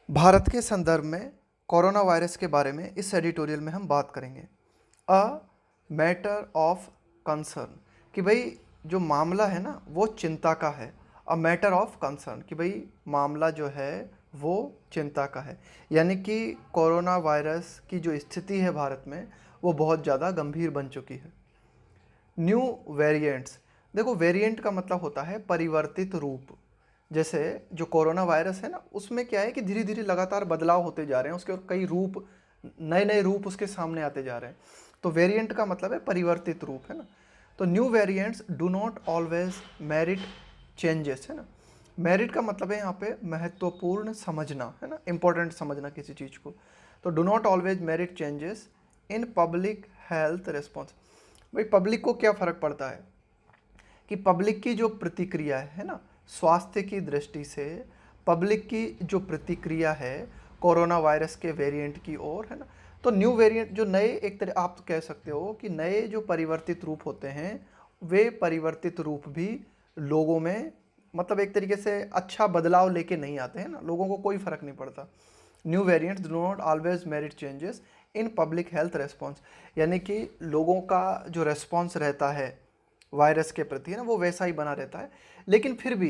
भारत के संदर्भ में कोरोना वायरस के बारे में इस एडिटोरियल में हम बात करेंगे। अ मैटर ऑफ कंसर्न, कि भाई जो मामला है ना वो चिंता का है। अ मैटर ऑफ कंसर्न, कि भाई मामला जो है वो चिंता का है, यानी कि कोरोना वायरस की जो स्थिति है भारत में वो बहुत ज़्यादा गंभीर बन चुकी है। न्यू वेरिएंट्स, देखो वेरिएंट का मतलब होता है परिवर्तित रूप। जैसे जो कोरोना वायरस है ना उसमें क्या है कि धीरे धीरे लगातार बदलाव होते जा रहे हैं, उसके और कई रूप, नए नए रूप उसके सामने आते जा रहे हैं। तो वेरिएंट का मतलब है परिवर्तित रूप, है ना। तो new variants do not always merit changes, है ना। मेरिट का मतलब है यहाँ पे महत्वपूर्ण समझना, है ना, इंपॉर्टेंट समझना किसी चीज़ को। तो do not always merit changes in public health response. भाई पब्लिक को क्या फ़र्क पड़ता है कि पब्लिक की जो प्रतिक्रिया है ना, स्वास्थ्य की दृष्टि से पब्लिक की जो प्रतिक्रिया है कोरोना वायरस के वेरिएंट की ओर, है ना। तो न्यू वेरिएंट जो नए, एक तरह आप कह सकते हो कि नए जो परिवर्तित रूप होते हैं वे परिवर्तित रूप भी लोगों में मतलब एक तरीके से अच्छा बदलाव लेके नहीं आते हैं ना, लोगों को कोई फर्क नहीं पड़ता। New variants do not always merit changes in public health response, यानी कि लोगों का जो रेस्पॉन्स रहता है वायरस के प्रति, है ना, वो वैसा ही बना रहता है। लेकिन फिर भी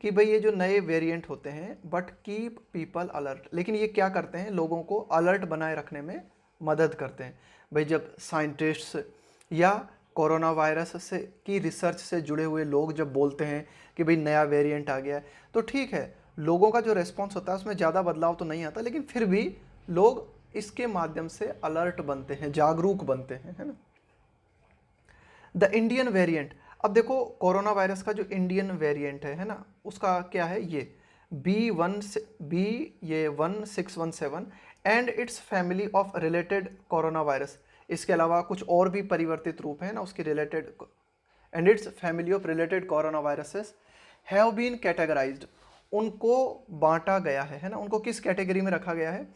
कि भाई ये जो नए वेरिएंट होते हैं बट कीप पीपल अलर्ट, लेकिन ये क्या करते हैं, लोगों को अलर्ट बनाए रखने में मदद करते हैं। भाई जब साइंटिस्ट्स या कोरोना वायरस से की रिसर्च से जुड़े हुए लोग जब बोलते हैं कि भाई नया वेरिएंट आ गया है, तो ठीक है, लोगों का जो रेस्पॉन्स होता है उसमें ज़्यादा बदलाव तो नहीं आता, लेकिन फिर भी लोग इसके माध्यम से अलर्ट बनते हैं, जागरूक बनते हैं, है ना। द इंडियन वेरिएंट, अब देखो कोरोना वायरस का जो इंडियन वेरिएंट है ना, उसका क्या है, ये बी ये 1617 and its family of related corona virus. इसके अलावा कुछ और भी परिवर्तित रूप है ना उसके related, and its family of related corona viruses have been categorised, उनको बांटा गया है ना, उनको किस कैटेगरी में रखा गया है,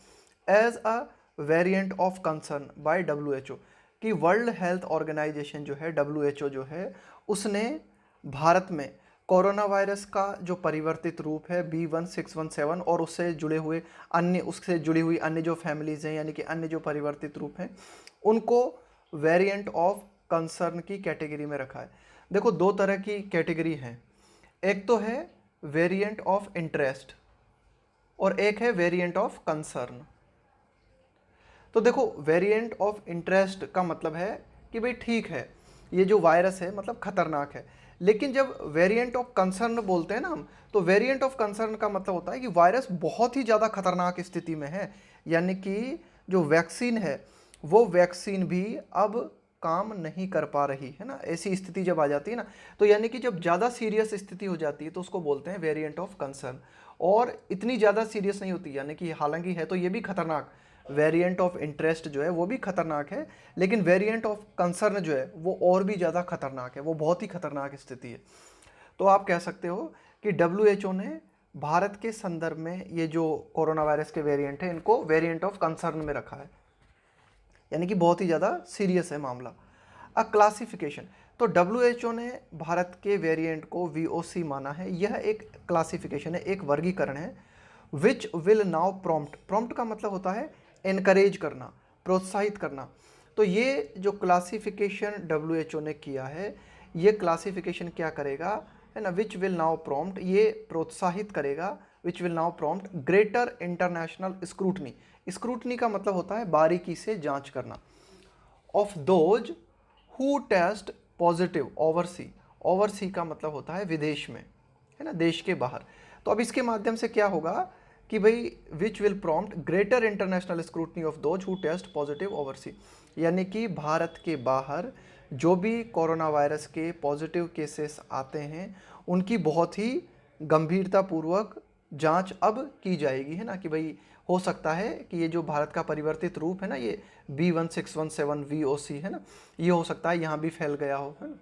as a variant of concern by WHO, कि वर्ल्ड हेल्थ ऑर्गेनाइजेशन जो है WHO जो है उसने भारत में कोरोना वायरस का जो परिवर्तित रूप है B1617 और उससे जुड़े हुए अन्य, उससे जुड़ी हुई अन्य जो फैमिलीज हैं यानी कि अन्य जो परिवर्तित रूप हैं उनको वेरिएंट ऑफ कंसर्न की कैटेगरी में रखा है। देखो दो तरह की कैटेगरी हैं, एक तो है वेरिएंट ऑफ इंटरेस्ट और एक है वेरिएंट ऑफ कंसर्न। तो देखो वेरिएंट ऑफ इंटरेस्ट का मतलब है कि भाई ठीक है ये जो वायरस है मतलब खतरनाक है, लेकिन जब वेरिएंट ऑफ कंसर्न बोलते हैं ना हम, तो वेरिएंट ऑफ कंसर्न का मतलब होता है कि वायरस बहुत ही ज़्यादा खतरनाक स्थिति में है, यानी कि जो वैक्सीन है वो वैक्सीन भी अब काम नहीं कर पा रही है ना, ऐसी स्थिति जब आ जाती है ना, तो यानी कि जब ज़्यादा सीरियस स्थिति हो जाती है तो उसको बोलते हैं वेरिएंट ऑफ कंसर्न। और इतनी ज़्यादा सीरियस नहीं होती, यानी कि हालांकि है तो ये भी खतरनाक, वेरिएंट ऑफ इंटरेस्ट जो है वो भी खतरनाक है, लेकिन वेरिएंट ऑफ कंसर्न जो है वो और भी ज़्यादा खतरनाक है, वो बहुत ही खतरनाक स्थिति है। तो आप कह सकते हो कि WHO ने भारत के संदर्भ में ये जो कोरोना वायरस के वेरिएंट है इनको वेरिएंट ऑफ कंसर्न में रखा है, यानी कि बहुत ही ज़्यादा सीरियस है मामला। अ क्लासिफिकेशन, तो WHO ने भारत के वेरिएंट को VOC माना है, यह एक क्लासिफिकेशन है, एक वर्गीकरण है। विच विल नाउ प्रॉम्प्ट, प्रॉम्प्ट का मतलब होता है एनकरेज करना, प्रोत्साहित करना। तो ये जो क्लासिफिकेशन WHO ने किया है, ये क्लासिफिकेशन क्या करेगा, है ना, विच विल नाउ प्रॉम्प्ट, ये प्रोत्साहित करेगा, which will now prompt greater international scrutiny, scrutiny का मतलब होता है बारीकी से जांच करना, of those who test positive overseas, overseas का मतलब होता है विदेश में, है ना, देश के बाहर। तो अब इसके माध्यम से क्या होगा कि भाई which will prompt greater international scrutiny of those who test positive overseas, यानी कि भारत के बाहर जो भी कोरोना वायरस के पॉजिटिव केसेस आते हैं उनकी बहुत ही गंभीरतापूर्वक जांच अब की जाएगी, है ना, कि भाई हो सकता है कि ये जो भारत का परिवर्तित रूप है ना, ये B1617 VOC है ना, ये हो सकता है यहाँ भी फैल गया हो, है ना।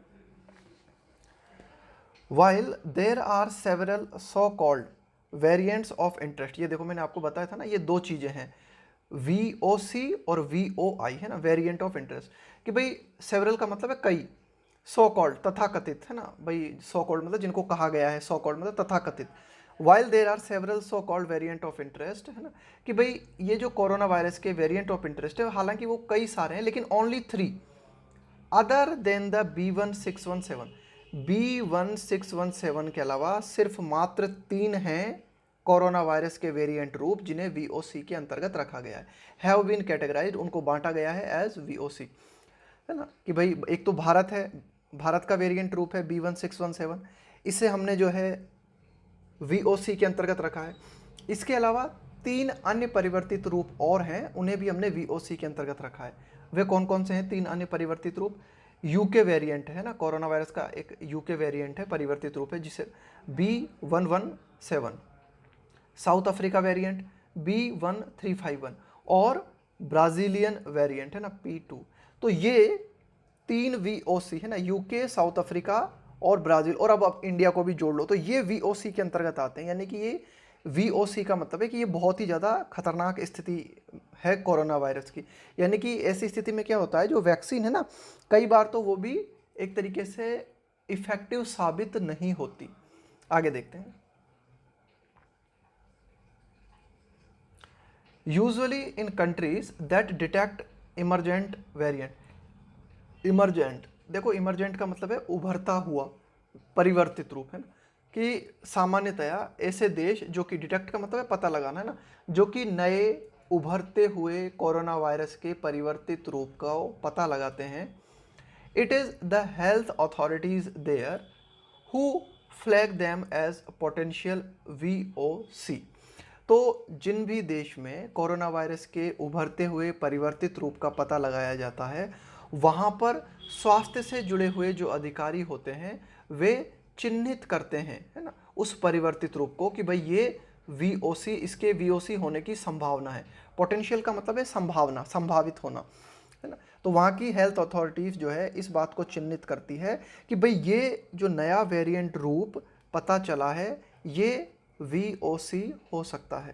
While there are several so called variants of interest, ये देखो मैंने आपको बताया था ना, ये दो चीज़ें हैं VOC और VOI, है ना, वेरिएंट ऑफ इंटरेस्ट, कि भाई सेवरल का मतलब है कई, सो कॉल्ड तथाकथित, है ना, भाई सो कॉल्ड मतलब जिनको कहा गया है, सो कॉल्ड मतलब तथाकथित, while there are several so called variant of interest, है ना, कि भाई ये जो कोरोना वायरस के वेरिएंट ऑफ इंटरेस्ट है हालांकि वो कई सारे हैं लेकिन only 3 other than the B1617, B1617 के अलावा सिर्फ मात्र 3 हैं कोरोना वायरस के वेरिएंट रूप जिन्हें VOC के अंतर्गत रखा गया है, हैव बीन कैटेगराइज्ड, उनको बांटा गया है एज VOC, है ना, कि भाई एक तो भारत है, भारत का वेरिएंट रूप है B1617, इसे हमने जो है VOC के अंतर्गत रखा है। इसके अलावा 3 अन्य परिवर्तित रूप और हैं, उन्हें भी हमने VOC के अंतर्गत रखा है। वे कौन कौन से हैं 3 अन्य परिवर्तित रूप? यूके वेरिएंट है ना, कोरोना वायरस का एक यूके वेरिएंट है, परिवर्तित रूप है जिसे B117, south Africa variant B1351 और ब्राज़ीलियन वेरिएंट है ना P2। तो ये 3 VOC है ना, यूके, साउथ अफ्रीका और ब्राज़ील, और अब इंडिया को भी जोड़ लो तो ये VOC के अंतर्गत आते हैं। यानी कि ये VOC का मतलब है कि ये बहुत ही ज़्यादा खतरनाक स्थिति है कोरोना वायरस की। यानी कि ऐसी स्थिति में क्या होता है, जो वैक्सीन है ना, कई बार तो वो भी एक तरीके से इफेक्टिव साबित नहीं होती। आगे देखते हैं। Usually in countries that detect emergent variant, emergent देखो, इमरजेंट का मतलब है उभरता हुआ, परिवर्तित रूप, है ना, कि सामान्यतया ऐसे देश जो कि डिटेक्ट का मतलब है पता लगाना, है ना, जो कि नए उभरते हुए कोरोना वायरस के परिवर्तित रूप का पता लगाते हैं, it is the health authorities there who flag them as potential VOC। तो जिन भी देश में कोरोना वायरस के उभरते हुए परिवर्तित रूप का पता लगाया जाता है, वहाँ पर स्वास्थ्य से जुड़े हुए जो अधिकारी होते हैं वे चिन्हित करते हैं, है ना, उस परिवर्तित रूप को कि भाई ये VOC, इसके VOC होने की संभावना है। पोटेंशियल का मतलब है संभावना, संभावित होना, है ना। तो वहाँ की हेल्थ अथॉरिटीज़ जो है इस बात को चिन्हित करती है कि भाई ये जो नया वेरिएंट रूप पता चला है ये VOC हो सकता है।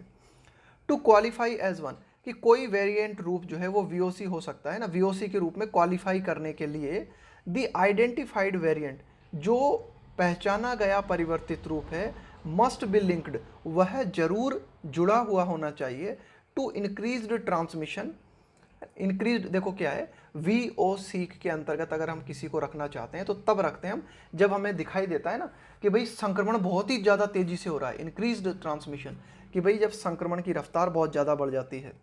टू क्वालिफाई एज वन, कि कोई वेरिएंट रूप जो है वो VOC हो सकता है ना, VOC के रूप में क्वालिफाई करने के लिए द आइडेंटिफाइड वेरिएंट, जो पहचाना गया परिवर्तित रूप है, मस्ट बी लिंक्ड, वह जरूर जुड़ा हुआ होना चाहिए, टू इंक्रीज्ड ट्रांसमिशन। इंक्रीज देखो क्या है, VOC के अंतर्गत अगर हम किसी को रखना चाहते हैं तो तब रखते हैं हम जब हमें दिखाई देता है ना कि भाई संक्रमण बहुत ही ज़्यादा तेज़ी से हो रहा है, इंक्रीज्ड ट्रांसमिशन, कि भाई जब संक्रमण की रफ्तार बहुत ज़्यादा बढ़ जाती है,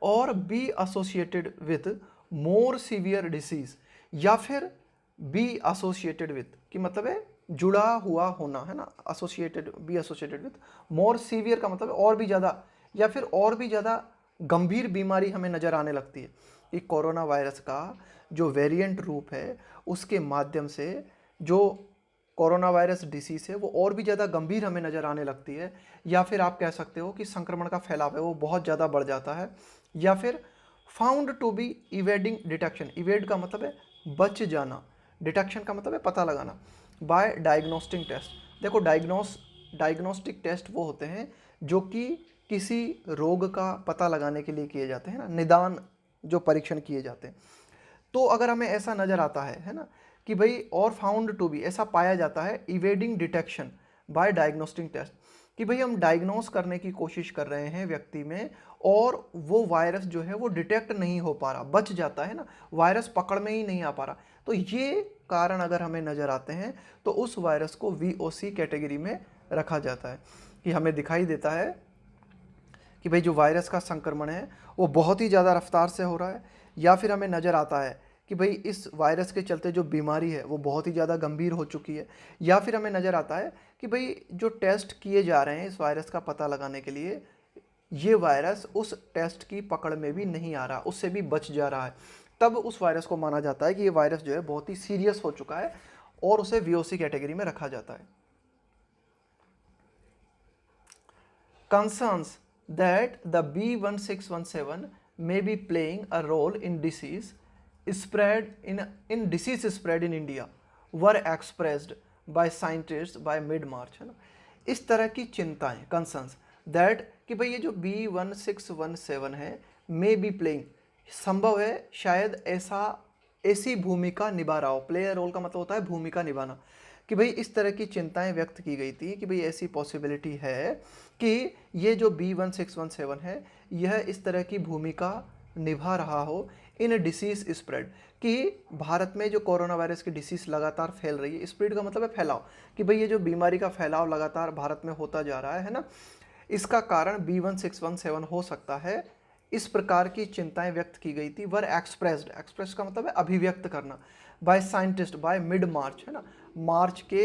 और be associated with more severe disease, या फिर बी एसोसिएटेड विथ कि मतलब है जुड़ा हुआ होना, है ना, associated, be associated with more severe का मतलब है और भी ज़्यादा, या फिर और भी ज़्यादा गंभीर बीमारी हमें नज़र आने लगती है। कि कोरोना वायरस का जो वेरिएंट रूप है उसके माध्यम से जो कोरोना वायरस डिसीज़ है वो और भी ज़्यादा गंभीर हमें नज़र आने लगती है, या फिर आप कह सकते हो कि संक्रमण का फैलाव है वो बहुत ज़्यादा बढ़ जाता है, या फिर found to be evading detection, evade का मतलब है बच जाना, डिटेक्शन का मतलब है पता लगाना, बाय डायग्नोस्टिक टेस्ट। देखो डायग्नोस्टिक टेस्ट वो होते हैं जो कि किसी रोग का पता लगाने के लिए किए जाते हैं ना, निदान जो परीक्षण किए जाते हैं। तो अगर हमें ऐसा नज़र आता है ना, कि भाई और फाउंड टू बी, ऐसा पाया जाता है evading detection by diagnostic test, कि भाई हम डायग्नोस करने की कोशिश कर रहे हैं व्यक्ति में और वो वायरस जो है वो डिटेक्ट नहीं हो पा रहा, बच जाता है ना, वायरस पकड़ में ही नहीं आ पा रहा। तो ये कारण अगर हमें नज़र आते हैं तो उस वायरस को VOC कैटेगरी में रखा जाता है, कि हमें दिखाई देता है कि भाई जो वायरस का संक्रमण है वो बहुत ही ज़्यादा रफ्तार से हो रहा है, या फिर हमें नज़र आता है कि भाई इस वायरस के चलते जो बीमारी है वो बहुत ही ज़्यादा गंभीर हो चुकी है, या फिर हमें नज़र आता है कि भाई जो टेस्ट किए जा रहे हैं इस वायरस का पता लगाने के लिए, ये वायरस उस टेस्ट की पकड़ में भी नहीं आ रहा, उससे भी बच जा रहा है, तब उस वायरस को माना जाता है कि ये वायरस जो है बहुत ही सीरियस हो चुका है और उसे VOC कैटेगरी में रखा जाता है। Concerns that the B1617 may be playing a role in disease spread in disease spread in India were expressed by scientists by mid-March, है ना। इस तरह की चिंताएं, concerns that कि भाई ये जो B1617 है may be playing, संभव है शायद ऐसी भूमिका निभा रहा हो, प्ले रोल का मतलब होता है भूमिका निभाना, कि भाई इस तरह की चिंताएं व्यक्त की गई थी कि भाई ऐसी पॉसिबिलिटी है कि ये जो B1617 है यह इस तरह की भूमिका निभा रहा हो इन डिसीज स्प्रेड, कि भारत में जो कोरोना वायरस की डिसीज लगातार फैल रही है, स्प्रेड का मतलब है फैलाव, कि भाई ये जो बीमारी का फैलाव लगातार भारत में होता जा रहा है ना, इसका कारण B1617 हो सकता है। इस प्रकार की चिंताएं व्यक्त की गई थी। वर एक्सप्रेस्ड, एक्सप्रेस का मतलब है अभिव्यक्त करना, बाय साइंटिस्ट बाय मिड मार्च, है ना, मार्च के,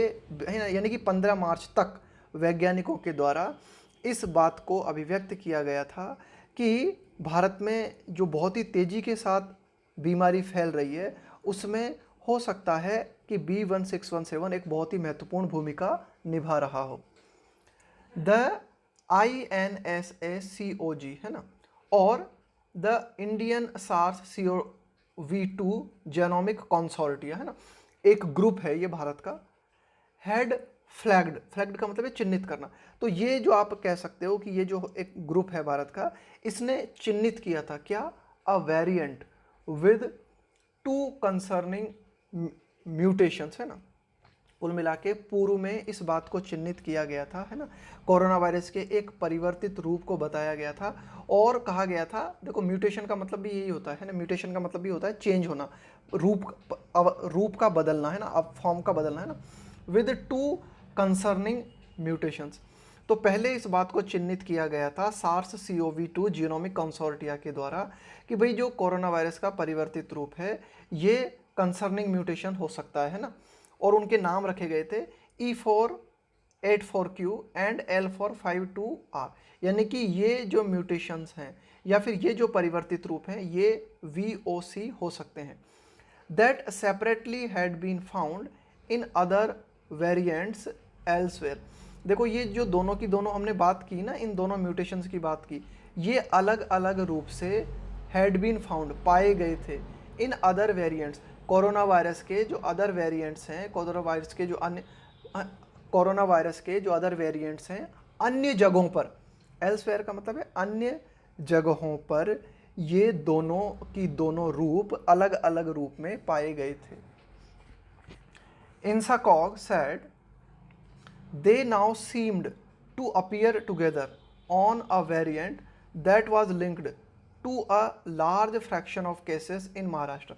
है ना, यानी कि 15 मार्च तक वैज्ञानिकों के द्वारा इस बात को अभिव्यक्त किया गया था कि भारत में जो बहुत ही तेज़ी के साथ बीमारी फैल रही है उसमें हो सकता है कि B1617 एक बहुत ही महत्वपूर्ण भूमिका निभा रहा हो। द INSACOG, है ना, और the Indian SARS-CoV-2 genomic consortia, है ना, एक ग्रुप है ये भारत का, हैड फ्लैग्ड, फ्लैग्ड का मतलब है चिन्हित करना, तो ये जो आप कह सकते हो कि ये जो एक ग्रुप है भारत का, इसने चिन्हित किया था क्या, अ वेरिएंट विद 2 कंसर्निंग म्यूटेशंस, है ना, कुल मिला के पूर्व में इस बात को चिन्हित किया गया था, है ना, कोरोना वायरस के एक परिवर्तित रूप को बताया गया था और कहा गया था, देखो म्यूटेशन का मतलब भी यही होता है ना, म्यूटेशन का मतलब भी होता है चेंज होना, रूप का बदलना, है ना, अब फॉर्म का बदलना, है ना, विद 2 कंसर्निंग म्यूटेशंस। तो पहले इस बात को चिन्हित किया गया था SARS-CoV-2 जीनोमिक कंसोर्टिया के द्वारा कि भाई जो कोरोना वायरस का परिवर्तित रूप है ये कंसर्निंग म्यूटेशन हो सकता है ना, और उनके नाम रखे गए थे E484Q एंड L452R, यानी कि ये जो म्यूटेशंस हैं या फिर ये जो परिवर्तित रूप हैं ये VOC हो सकते हैं, that separately had been found in other variants elsewhere. देखो ये जो दोनों की दोनों हमने बात की ना, इन दोनों म्यूटेशंस की बात की, ये अलग अलग रूप से हैड बीन फाउंड पाए गए थे इन अदर वेरिएंट्स, कोरोना वायरस के जो अदर वेरिएंट्स हैं, कोरोना वायरस के जो अदर वेरिएंट्स हैं अन्य जगहों पर, एल्सवेयर का मतलब है अन्य जगहों पर, ये दोनों की दोनों रूप अलग अलग रूप में पाए गए थे। INSACOG said they now seemed to appear together on a variant that was linked to a large fraction of cases in Maharashtra।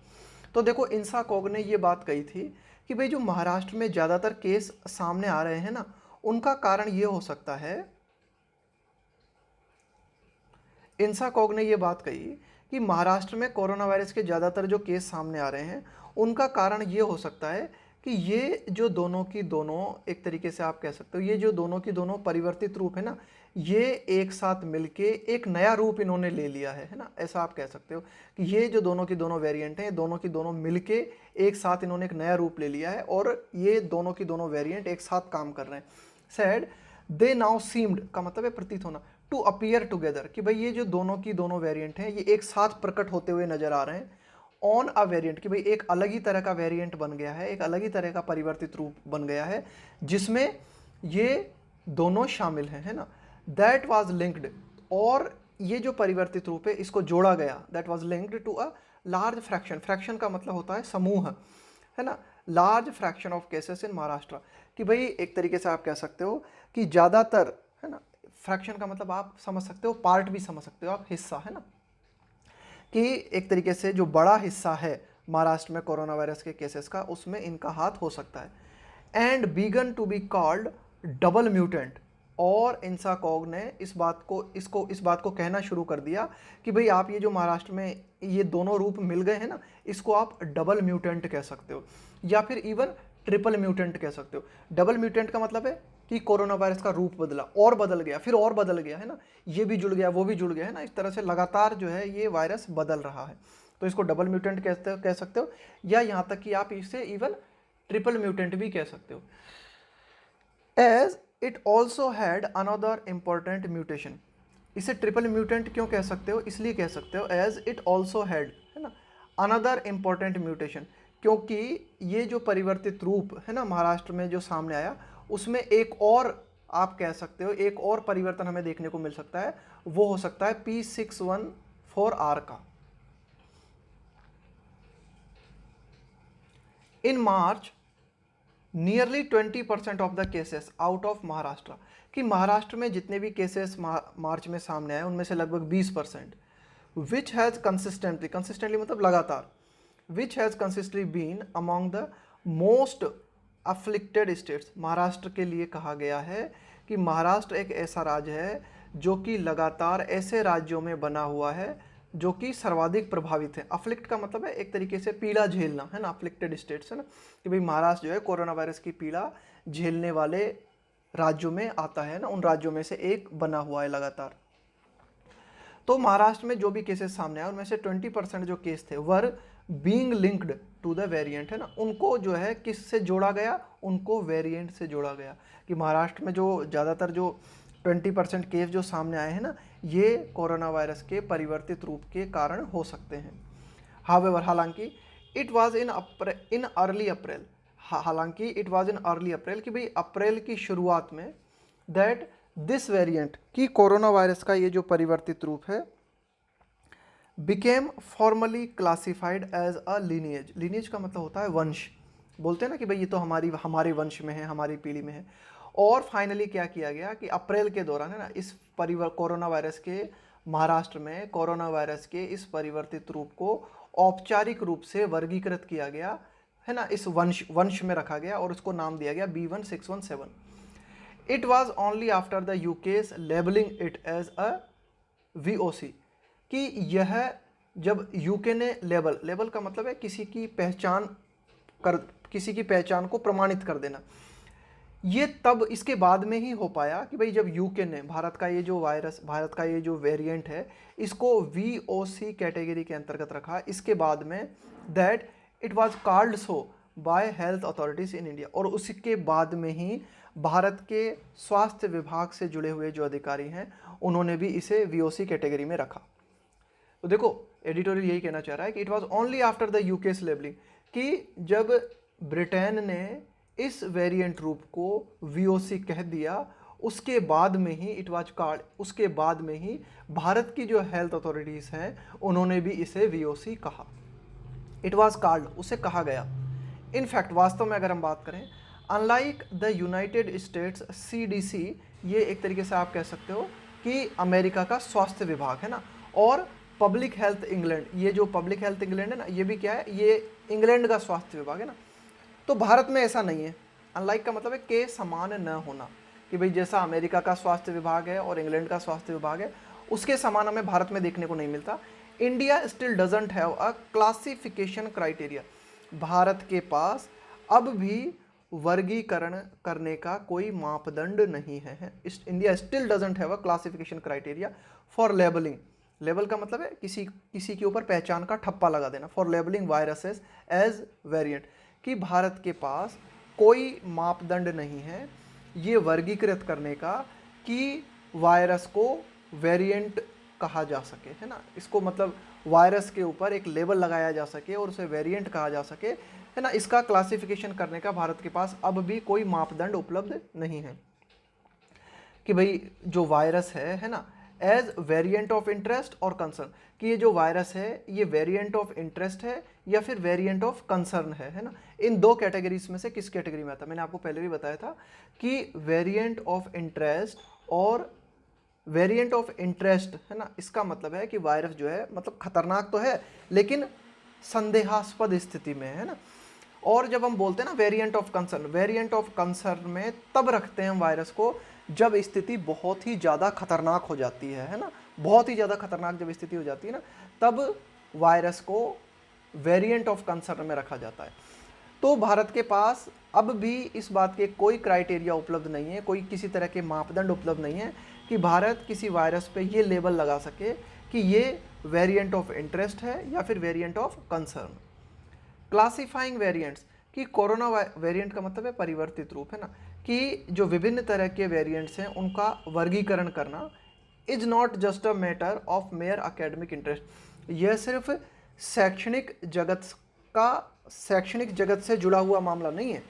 तो देखो INSACOG ने ये बात कही थी कि भाई जो महाराष्ट्र में ज़्यादातर केस सामने आ रहे हैं ना, उनका कारण ये हो सकता है, INSACOG ने ये बात कही कि महाराष्ट्र में कोरोना वायरस के ज़्यादातर जो केस सामने आ रहे हैं उनका कारण ये हो सकता है कि ये जो दोनों की दोनों, एक तरीके से आप कह सकते हो ये जो दोनों की दोनों परिवर्तित रूप है ना, ये एक साथ मिलके एक नया रूप इन्होंने ले लिया है ना, ऐसा आप कह सकते हो कि ये जो दोनों की दोनों वेरिएंट हैं, दोनों की दोनों मिलके एक साथ इन्होंने एक नया रूप ले लिया है और ये दोनों की दोनों वेरिएंट एक साथ काम कर रहे हैं। सैड दे नाउ सीम्ड का मतलब है प्रतीत होना, टू अपीयर टुगेदर, कि भाई ये जो दोनों की दोनों वेरिएंट हैं ये एक साथ प्रकट होते हुए नजर आ रहे हैं, ऑन अ वेरिएंट, कि भाई एक अलग ही तरह का वेरिएंट बन गया है, एक अलग ही तरह का परिवर्तित रूप बन गया है जिसमें ये दोनों शामिल हैं, है ना, दैट वाज लिंक्ड, और ये जो परिवर्तित रूप है इसको जोड़ा गया, that was linked to a large fraction, fraction का मतलब होता है समूह, है ना, large fraction of cases in Maharashtra, कि भाई एक तरीके से आप कह सकते हो कि ज़्यादातर, है ना, फ्रैक्शन का मतलब आप समझ सकते हो, पार्ट भी समझ सकते हो आप, हिस्सा, है ना, कि एक तरीके से जो बड़ा हिस्सा है महाराष्ट्र में कोरोना वायरस के केसेस का उसमें इनका हाथ हो सकता है। And began to be called double mutant, और INSACOG ने इस बात को कहना शुरू कर दिया कि भाई आप ये जो महाराष्ट्र में ये दोनों रूप मिल गए हैं ना, इसको आप डबल म्यूटेंट कह सकते हो या फिर इवन ट्रिपल म्यूटेंट कह सकते हो। डबल म्यूटेंट का मतलब है कि कोरोना वायरस का रूप बदला और बदल गया फिर और बदल गया, है ना, ये भी जुड़ गया वो भी जुड़ गया, है ना, इस तरह से लगातार जो है ये वायरस बदल रहा है, तो इसको डबल म्यूटेंट कह सकते हो, या यहाँ तक कि आप इसे इवन ट्रिपल म्यूटेंट भी कह सकते हो। As it also had another important mutation, इसे ट्रिपल म्यूटेंट क्यों कह सकते हो, इसलिए कह सकते हो एज इट ऑल्सो हैड, है ना, अनदर इंपॉर्टेंट म्यूटेशन, क्योंकि ये जो परिवर्तित रूप है ना महाराष्ट्र में जो सामने आया उसमें एक और, आप कह सकते हो एक और परिवर्तन हमें देखने को मिल सकता है, वो हो सकता है P614R का। In March nearly 20% of the cases out of Maharashtra, कि महाराष्ट्र में जितने भी केसेस मार्च में सामने आए उनमें से लगभग 20%, विच हैज़ कंसिस्टेंटली मतलब लगातार, which has consistently been among the most afflicted states, Maharashtra के लिए कहा गया है कि महाराष्ट्र एक ऐसा राज्य है जो कि लगातार ऐसे राज्यों में बना हुआ है जो कि सर्वाधिक प्रभावित है। अफ्लिक्ट का मतलब है एक तरीके से पीड़ा झेलना, है ना, अफ्लिक्टेड स्टेट्स, है ना, कि भाई महाराष्ट्र जो है कोरोना वायरस की पीड़ा झेलने वाले राज्यों में आता है ना, उन राज्यों में से एक बना हुआ है लगातार। तो महाराष्ट्र में जो भी केसेस सामने आए उनमें से 20% जो केस थे were being linked to the variant, है ना, उनको जो है किससे जोड़ा गया, उनको वेरिएंट से जोड़ा गया, कि महाराष्ट्र में जो ज़्यादातर जो 20% केस जो सामने आए हैं ना, ये कोरोना वायरस के परिवर्तित रूप के कारण हो सकते हैं। हावेवर, हालांकि it was in early April, हालांकि it was in early April, कि भाई अप्रैल की शुरुआत में, दैट दिस वेरिएंट, कि कोरोना वायरस का ये जो परिवर्तित रूप है, became formally classified as a lineage, lineage का मतलब होता है वंश, बोलते हैं ना कि भाई ये तो हमारे वंश में है, हमारी पीढ़ी में है। और फाइनली क्या किया गया कि अप्रैल के दौरान, है ना, इस कोरोना वायरस के महाराष्ट्र में कोरोना वायरस के इस परिवर्तित रूप को औपचारिक रूप से वर्गीकृत किया गया, है ना, इस वंश में रखा गया और उसको नाम दिया गया B1617। It was only after the UK's labelling it as a VOC, कि यह जब यूके ने लेबल का मतलब है किसी की पहचान को प्रमाणित कर देना, ये तब इसके बाद में ही हो पाया कि भाई जब यूके ने भारत का ये जो वेरिएंट है इसको VOC कैटेगरी के अंतर्गत रखा, इसके बाद में that it was called so by health authorities in India, और उसके बाद में ही भारत के स्वास्थ्य विभाग से जुड़े हुए जो अधिकारी हैं उन्होंने भी इसे VOC कैटेगरी में रखा। तो देखो एडिटोरियल यही कहना चाह रहा है कि it was only after the UK's labelling, कि जब ब्रिटेन ने इस वेरिएंट रूप को VOC कह दिया उसके बाद में ही इट वाज कॉल्ड, उसके बाद में ही भारत की जो हेल्थ अथॉरिटीज़ हैं उन्होंने भी इसे VOC कहा। इट वाज कॉल्ड, उसे कहा गया। इनफैक्ट वास्तव में अगर हम बात करें, unlike the United states CDC, ये एक तरीके से आप कह सकते हो कि अमेरिका का स्वास्थ्य विभाग, है ना, और पब्लिक हेल्थ इंग्लैंड, ये जो पब्लिक हेल्थ इंग्लैंड है ना, ये भी क्या है, ये इंग्लैंड का स्वास्थ्य विभाग है ना। तो भारत में ऐसा नहीं है। अनलाइक का मतलब है के समान न होना, कि भाई जैसा अमेरिका का स्वास्थ्य विभाग है और इंग्लैंड का स्वास्थ्य विभाग है उसके समान हमें भारत में देखने को नहीं मिलता। India still doesn't have a classification criteria, Bharat के पास अब भी वर्गीकरण करने का कोई मापदंड नहीं है। India still doesn't have a classification criteria for labelling, label का मतलब है किसी के ऊपर पहचान का ठप्पा लगा देना, for labelling viruses as variant, कि भारत के पास कोई मापदंड नहीं है ये वर्गीकृत करने का कि वायरस को वेरिएंट कहा जा सके, है ना, इसको मतलब वायरस के ऊपर एक लेबल लगाया जा सके और उसे वेरिएंट कहा जा सके, है ना, इसका क्लासिफिकेशन करने का भारत के पास अब भी कोई मापदंड उपलब्ध नहीं है कि भाई जो वायरस है ना, एज वेरिएंट ऑफ इंटरेस्ट और कंसर्न, कि ये जो वायरस है ये वेरिएंट ऑफ इंटरेस्ट है या फिर वेरिएंट ऑफ कंसर्न है ना, इन दो कैटेगरीज में से किस कैटेगरी में आता है। मैंने आपको पहले भी बताया था कि वेरिएंट ऑफ इंटरेस्ट और वेरिएंट ऑफ इंटरेस्ट, है ना, इसका मतलब है कि वायरस जो है मतलब खतरनाक तो है लेकिन संदेहास्पद स्थिति में है ना। और जब हम बोलते हैं ना वेरिएंट ऑफ कंसर्न में तब रखते हैं हम वायरस को जब स्थिति बहुत ही ज़्यादा खतरनाक हो जाती है ना, बहुत ही ज़्यादा खतरनाक जब स्थिति हो जाती है ना, तब वायरस को वेरिएंट ऑफ कंसर्न में रखा जाता है। तो भारत के पास अब भी इस बात के कोई क्राइटेरिया उपलब्ध नहीं है, कोई किसी तरह के मापदंड उपलब्ध नहीं है कि भारत किसी वायरस पे ये लेबल लगा सके कि ये वेरिएंट ऑफ इंटरेस्ट है या फिर variant of concern. Classifying variants, कि कोरोना वेरिएंट का मतलब है परिवर्तित रूप, है ना, कि जो विभिन्न तरह के वेरिएंट्स हैं उनका वर्गीकरण करना is not just a matter of mayor academic interest, यह सिर्फ शैक्षणिक जगत से जुड़ा हुआ मामला नहीं है।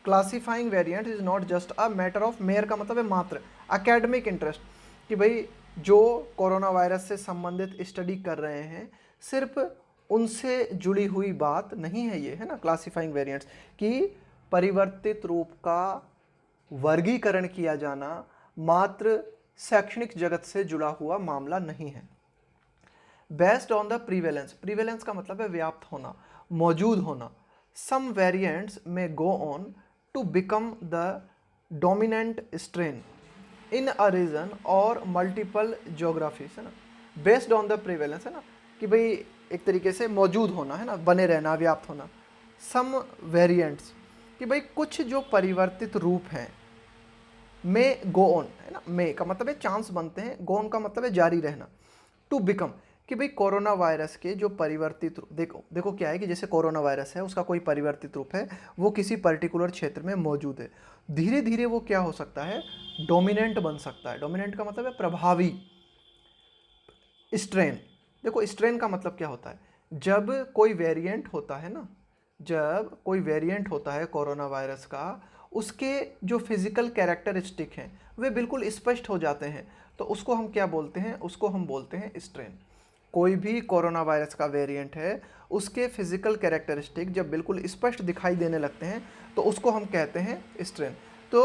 Classifying variant is not just a matter of mayor का मतलब है मात्र, अकेडमिक इंटरेस्ट, कि भाई जो कोरोना वायरस से संबंधित स्टडी कर रहे हैं सिर्फ उनसे जुड़ी हुई बात नहीं है ये, है ना, क्लासिफाइंग वेरिएंट्स, कि परिवर्तित रूप का वर्गीकरण किया जाना मात्र शैक्षणिक जगत से जुड़ा हुआ मामला नहीं है। बेस्ड ऑन द प्रीवेलेंस, प्रीवेलेंस का मतलब है व्याप्त होना, मौजूद होना। सम वेरिएंट्स में go on to become the dominant strain in a region और मल्टीपल ज्योग्राफीज, है ना। बेस्ड ऑन द प्रीवेलेंस, है ना, कि भाई एक तरीके से मौजूद होना, है ना, बने रहना, व्याप्त होना। सम वेरिएंट्स, कि भाई कुछ जो परिवर्तित रूप हैं, में गो ऑन, है ना, में का मतलब है चांस बनते हैं, गो ऑन का मतलब है जारी रहना, टू बिकम, कि भाई कोरोना वायरस के जो परिवर्तित रूप, देखो क्या है कि जैसे कोरोना वायरस है, उसका कोई परिवर्तित रूप है, वो किसी पर्टिकुलर क्षेत्र में मौजूद है, धीरे धीरे वो क्या हो सकता है, डोमिनेंट बन सकता है। डोमिनेंट का मतलब है प्रभावी। स्ट्रेन, देखो स्ट्रेन का मतलब क्या होता है, जब कोई वेरिएंट होता है ना, जब कोई वेरिएंट होता है कोरोना वायरस का, उसके जो फिजिकल कैरेक्टरिस्टिक हैं वे बिल्कुल स्पष्ट हो जाते हैं, तो उसको हम क्या बोलते हैं, उसको हम बोलते हैं स्ट्रेन। कोई भी कोरोना वायरस का वेरिएंट है, उसके फिजिकल कैरेक्टरिस्टिक जब बिल्कुल स्पष्ट दिखाई देने लगते हैं तो उसको हम कहते हैं स्ट्रेन। तो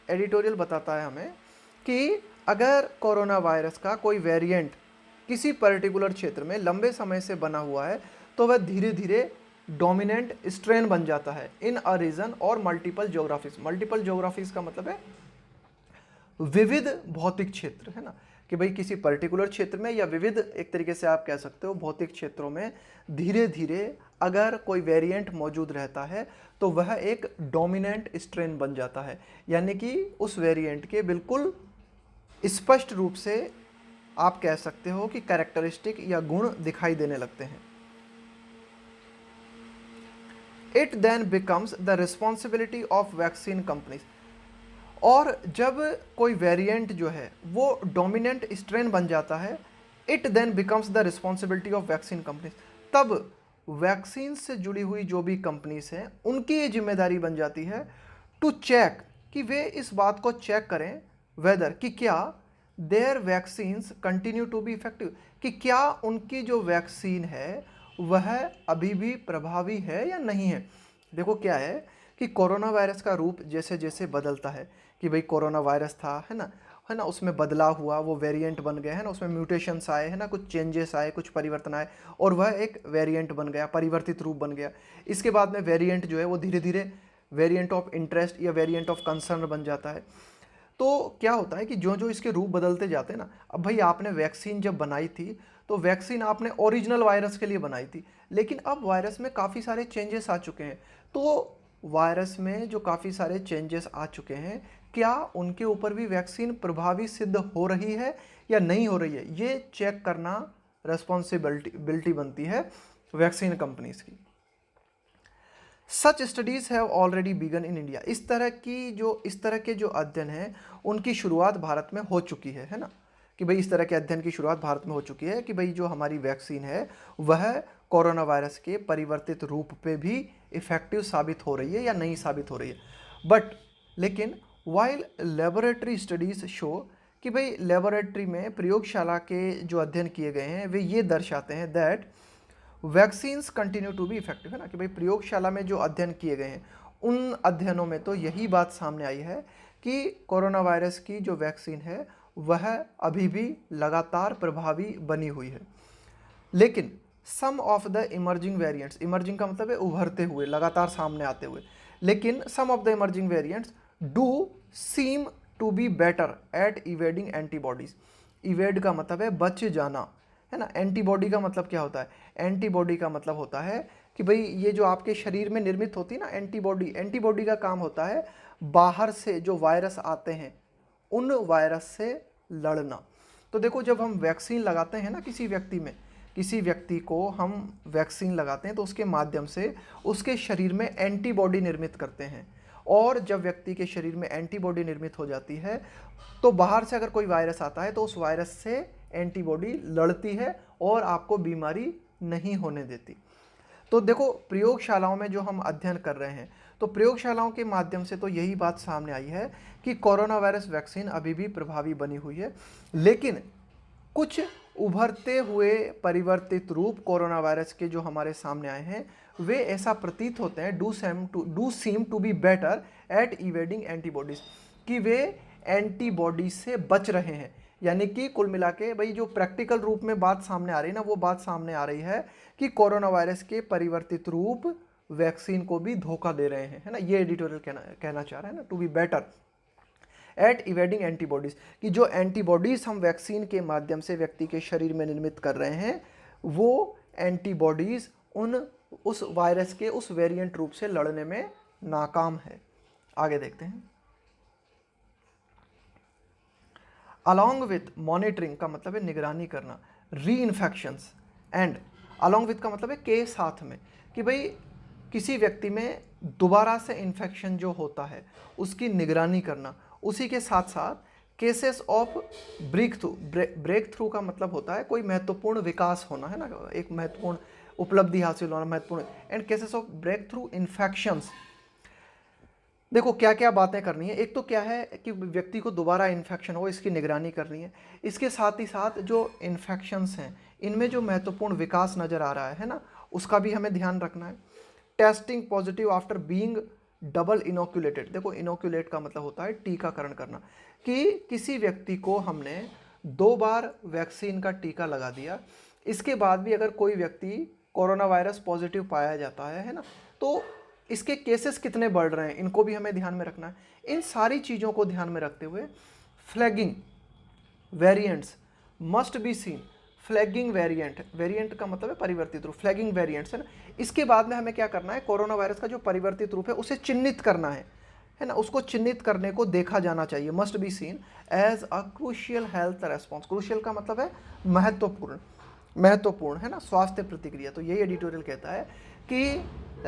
एडिटोरियल बताता है हमें कि अगर कोरोना वायरस का कोई वेरिएंट किसी पर्टिकुलर क्षेत्र में लंबे समय से बना हुआ है तो वह धीरे धीरे डोमिनेंट स्ट्रेन बन जाता है इन अ रीजन और मल्टीपल ज्योग्राफीज। मल्टीपल ज्योग्राफीज का मतलब है विविध भौतिक क्षेत्र, है ना, कि भाई किसी पर्टिकुलर क्षेत्र में या विविध, एक तरीके से आप कह सकते हो भौतिक क्षेत्रों में धीरे धीरे अगर कोई वेरिएंट मौजूद रहता है तो वह एक डोमिनेंट स्ट्रेन बन जाता है, यानी कि उस वेरिएंट के बिल्कुल स्पष्ट रूप से आप कह सकते हो कि कैरेक्टरिस्टिक या गुण दिखाई देने लगते हैं। It then becomes the responsibility of vaccine companies, और जब कोई वेरिएंट जो है वो डोमिनेंट स्ट्रेन बन जाता है, it then becomes the responsibility of vaccine companies, तब वैक्सीन से जुड़ी हुई जो भी कंपनीज हैं उनकी ये जिम्मेदारी बन जाती है टू चेक, कि वे इस बात को चेक करें वेदर, कि क्या their vaccines continue to be effective, कि क्या उनकी जो वैक्सीन है वह अभी भी प्रभावी है या नहीं है। देखो क्या है कि कोरोना वायरस का रूप जैसे जैसे बदलता है, कि भाई कोरोना वायरस था, है ना, उसमें बदलाव हुआ, वो वेरिएंट बन गया, है ना, उसमें म्यूटेशंस आए, है ना, कुछ चेंजेस आए, कुछ परिवर्तन आए, और वह एक वेरिएंट बन गया, परिवर्तित रूप बन गया। इसके बाद में वेरिएंट जो है वो धीरे धीरे वेरिएंट ऑफ इंटरेस्ट या वेरिएंट ऑफ कंसर्न बन जाता है। तो क्या होता है कि जो जो इसके रूप बदलते जाते हैं ना, अब भाई आपने वैक्सीन जब बनाई थी तो वैक्सीन आपने ओरिजिनल वायरस के लिए बनाई थी, लेकिन अब वायरस में काफ़ी सारे चेंजेस आ चुके हैं। तो वायरस में जो काफ़ी सारे चेंजेस आ चुके हैं, क्या उनके ऊपर भी वैक्सीन प्रभावी सिद्ध हो रही है या नहीं हो रही है, ये चेक करना रिस्पॉन्सिबिलिटी बनती है वैक्सीन कंपनीज की। Such studies have already begun in India, इस तरह के जो अध्ययन हैं उनकी शुरुआत भारत में हो चुकी है ना, कि भाई इस तरह के अध्ययन की शुरुआत भारत में हो चुकी है कि भाई जो हमारी वैक्सीन है वह कोरोना वायरस के परिवर्तित रूप पे भी इफ़ेक्टिव साबित हो रही है या नहीं साबित हो रही है। बट लेकिन वाइल लेबोरेटरी स्टडीज़ शो, कि भाई लेबोरेटरी में प्रयोगशाला के जो अध्ययन किए गए हैं वे ये दर्शाते हैं that vaccines continue to be effective, है ना, कि भाई प्रयोगशाला में जो अध्ययन किए गए हैं उन अध्ययनों में तो यही बात सामने आई है कि कोरोना वायरस की जो वैक्सीन है वह अभी भी लगातार प्रभावी बनी हुई है। लेकिन some of the emerging variants, emerging का मतलब है उभरते हुए, लगातार सामने आते हुए, लेकिन some of the emerging variants do seem to be better at evading antibodies. Evade का मतलब है बच जाना, है ना। एंटीबॉडी का मतलब क्या होता है, एंटीबॉडी का मतलब होता है कि भाई ये जो आपके शरीर में निर्मित होती है ना एंटीबॉडी, एंटीबॉडी का काम होता है बाहर से जो वायरस आते हैं उन वायरस से लड़ना। तो देखो जब हम वैक्सीन लगाते हैं ना किसी व्यक्ति में, किसी व्यक्ति को हम वैक्सीन लगाते हैं तो उसके माध्यम से उसके शरीर में एंटीबॉडी निर्मित करते हैं, और जब व्यक्ति के शरीर में एंटीबॉडी निर्मित हो जाती है तो बाहर से अगर कोई वायरस आता है तो उस वायरस से एंटीबॉडी लड़ती है और आपको बीमारी नहीं होने देती। तो देखो प्रयोगशालाओं में जो हम अध्ययन कर रहे हैं तो प्रयोगशालाओं के माध्यम से तो यही बात सामने आई है कि कोरोना वायरस वैक्सीन अभी भी प्रभावी बनी हुई है, लेकिन कुछ उभरते हुए परिवर्तित रूप कोरोना वायरस के जो हमारे सामने आए हैं वे ऐसा प्रतीत होते हैं do seem to be better at evading antibodies, कि वे एंटीबॉडीज से बच रहे हैं। यानी कि कुल मिला के भाई जो प्रैक्टिकल रूप में बात सामने आ रही है ना, वो बात सामने आ रही है कि कोरोना वायरस के परिवर्तित रूप वैक्सीन को भी धोखा दे रहे हैं, है ना। ये एडिटोरियल कहना चाह रहा है ना, to be better at evading antibodies, कि जो एंटीबॉडीज हम वैक्सीन के माध्यम से व्यक्ति के शरीर में निर्मित कर रहे हैं, वो एंटीबॉडीज उस वायरस के उस वेरिएंट रूप से लड़ने में नाकाम है। आगे देखते हैं। अलॉन्ग विथ मॉनिटरिंग का मतलब है निगरानी करना, री इन्फेक्शंस एंड अलॉन्ग विथ का मतलब है के साथ में, कि भाई किसी व्यक्ति में दोबारा से इन्फेक्शन जो होता है उसकी निगरानी करना, उसी के साथ साथ केसेस ऑफ ब्रेक थ्रू का मतलब होता है कोई महत्वपूर्ण विकास होना, है ना, एक महत्वपूर्ण उपलब्धि हासिल होना, महत्वपूर्ण, and cases of breakthrough infections. देखो क्या क्या बातें करनी है। एक तो क्या है कि व्यक्ति को दोबारा इन्फेक्शन हो, इसकी निगरानी करनी है। इसके साथ ही साथ जो इन्फेक्शंस हैं इनमें जो महत्वपूर्ण विकास नज़र आ रहा है ना, उसका भी हमें ध्यान रखना है। Testing positive after being double inoculated. देखो इनोक्यूलेट का मतलब होता है टीकाकरण करना, कि किसी व्यक्ति को हमने 2 बार वैक्सीन का टीका लगा दिया, इसके बाद भी अगर कोई व्यक्ति कोरोना वायरस पॉजिटिव पाया जाता है ना, तो इसके केसेस कितने बढ़ रहे हैं, इनको भी हमें ध्यान में रखना है। इन सारी चीज़ों को ध्यान में रखते हुए flagging variants must be scene. Flagging variant का मतलब है परिवर्तित रूप, फ्लैगिंग वेरिएंट्स, है ना। इसके बाद में हमें क्या करना है, कोरोना वायरस का जो परिवर्तित रूप है उसे चिन्हित करना है ना, उसको चिन्हित करने को देखा जाना चाहिए। Must be seen as a crucial health response. Crucial का मतलब है महत्वपूर्ण, है ना, स्वास्थ्य प्रतिक्रिया। तो यही एडिटोरियल कहता है कि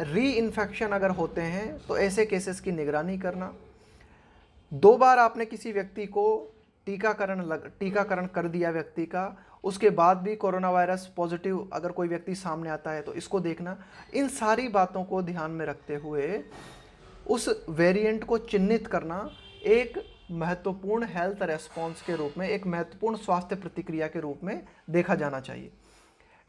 री इन्फेक्शन अगर होते हैं तो ऐसे केसेस की निगरानी करना। 2 बार आपने किसी व्यक्ति को टीकाकरण कर दिया व्यक्ति का, उसके बाद भी कोरोना वायरस पॉजिटिव अगर कोई व्यक्ति सामने आता है तो इसको देखना। इन सारी बातों को ध्यान में रखते हुए उस वेरिएंट को चिन्हित करना एक महत्वपूर्ण हेल्थ रेस्पॉन्स के रूप में, एक महत्वपूर्ण स्वास्थ्य प्रतिक्रिया के रूप में देखा जाना चाहिए।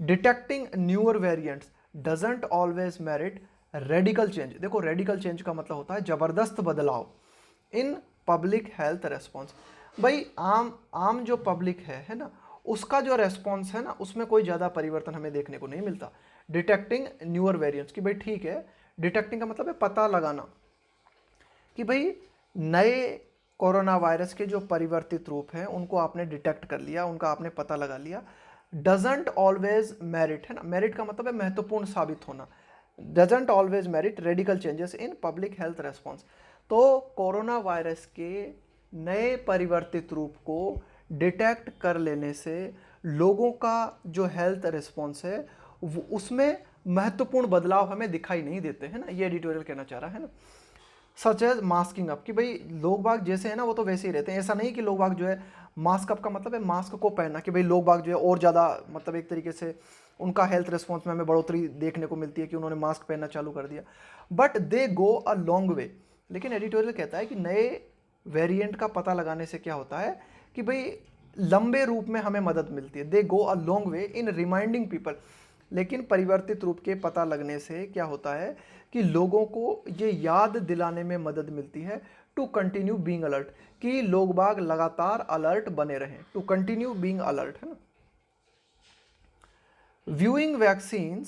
Detecting newer variants doesn't always merit radical change. देखो रेडिकल चेंज का मतलब होता है जबरदस्त बदलाव इन पब्लिक हेल्थ रेस्पॉन्स। भाई आम जो पब्लिक है ना, उसका जो रेस्पॉन्स है ना, उसमें कोई ज़्यादा परिवर्तन हमें देखने को नहीं मिलता। डिटेक्टिंग न्यूअर वेरिएंट्स, कि भाई ठीक है, डिटेक्टिंग का मतलब है पता लगाना, कि भाई नए कोरोना वायरस के जो परिवर्तित रूप हैं उनको आपने डिटेक्ट कर लिया, उनका आपने पता लगा लिया। डजंट ऑलवेज मेरिट, है ना, मेरिट का मतलब है महत्वपूर्ण साबित होना। Doesn't always merit radical changes in public health response. तो कोरोना वायरस के नए परिवर्तित रूप को डिटेक्ट कर लेने से लोगों का जो हेल्थ रिस्पॉन्स है उसमें महत्वपूर्ण बदलाव हमें दिखाई नहीं देते, है ना। ये एडिटोरियल कहना चाह रहा है ना। सच एज मास्किंग अप, कि भाई लोग बाग जैसे है ना वो तो वैसे ही रहते हैं। ऐसा नहीं कि लोग बाग जो है, मास्क अप का मतलब है मास्क को पहनना, कि भाई लोग बाग जो है और ज़्यादा मतलब एक तरीके से उनका हेल्थ रिस्पॉन्स में हमें बढ़ोतरी देखने को मिलती है कि उन्होंने मास्क पहनना चालू कर दिया, but they go a long वे। लेकिन एडिटोरियल कहता है कि नए वेरिएंट का पता लगाने से क्या होता है कि भाई लंबे रूप में हमें मदद मिलती है। They go a long way in reminding people. लेकिन परिवर्तित रूप के पता लगने से क्या होता है कि लोगों को ये याद दिलाने में मदद मिलती है टू कंटिन्यू बीइंग अलर्ट, कि लोग बाग लगातार अलर्ट बने रहें, टू कंटिन्यू बीइंग अलर्ट, है ना। Viewing vaccine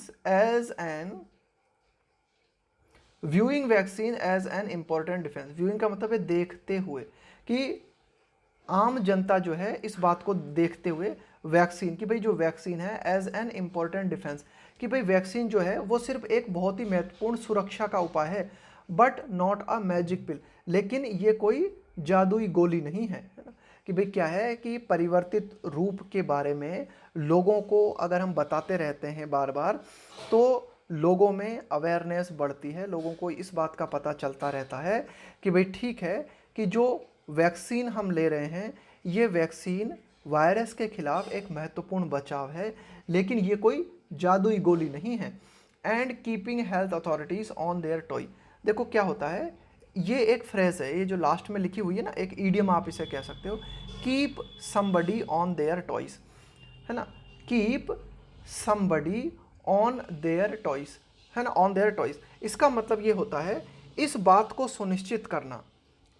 as an important defence. Viewing का मतलब है देखते हुए, कि आम जनता जो है इस बात को देखते हुए वैक्सीन, कि भाई जो वैक्सीन है एज एन इंपॉर्टेंट डिफेंस, कि भाई वैक्सीन जो है वो सिर्फ एक बहुत ही महत्वपूर्ण सुरक्षा का उपाय है, बट नॉट अ मैजिक पिल। लेकिन ये कोई जादुई गोली नहीं है, है ना। कि भाई क्या है कि परिवर्तित रूप के बारे में लोगों को अगर हम बताते रहते हैं बार बार, तो लोगों में अवेयरनेस बढ़ती है, लोगों को इस बात का पता चलता रहता है कि भाई ठीक है कि जो वैक्सीन हम ले रहे हैं ये वैक्सीन वायरस के खिलाफ एक महत्वपूर्ण बचाव है, लेकिन ये कोई जादुई गोली नहीं है। And keeping health authorities on their toy. देखो क्या होता है, ये एक फ्रेज है, ये जो लास्ट में लिखी हुई है ना, एक ईडियम आप इसे कह सकते हो, keep somebody on their toys, है ना। Keep somebody on their toys, है ना, ऑन देयर टॉयज। इसका मतलब ये होता है इस बात को सुनिश्चित करना,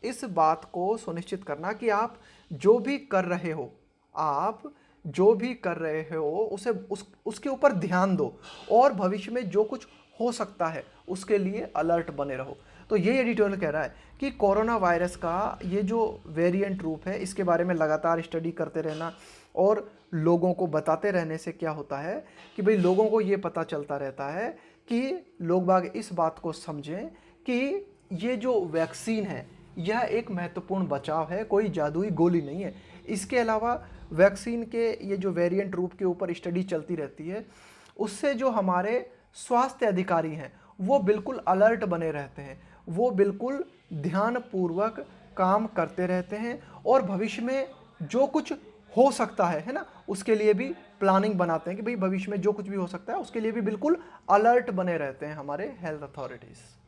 इस बात को सुनिश्चित करना कि आप जो भी कर रहे हो, आप जो भी कर रहे हो उसे उसके ऊपर ध्यान दो और भविष्य में जो कुछ हो सकता है उसके लिए अलर्ट बने रहो। तो ये एडिटोरियल कह रहा है कि कोरोना वायरस का ये जो वेरिएंट रूप है इसके बारे में लगातार स्टडी करते रहना और लोगों को बताते रहने से क्या होता है कि भाई लोगों को ये पता चलता रहता है कि लोग बाग इस बात को समझें कि ये जो वैक्सीन है यह एक महत्वपूर्ण बचाव है, कोई जादुई गोली नहीं है। इसके अलावा वैक्सीन के ये जो वेरिएंट रूप के ऊपर स्टडी चलती रहती है, उससे जो हमारे स्वास्थ्य अधिकारी हैं वो बिल्कुल अलर्ट बने रहते हैं, वो बिल्कुल ध्यानपूर्वक काम करते रहते हैं और भविष्य में जो कुछ हो सकता है ना, उसके लिए भी प्लानिंग बनाते हैं कि भाई भविष्य में जो कुछ भी हो सकता है उसके लिए भी बिल्कुल अलर्ट बने रहते हैं हमारे हेल्थ अथॉरिटीज़।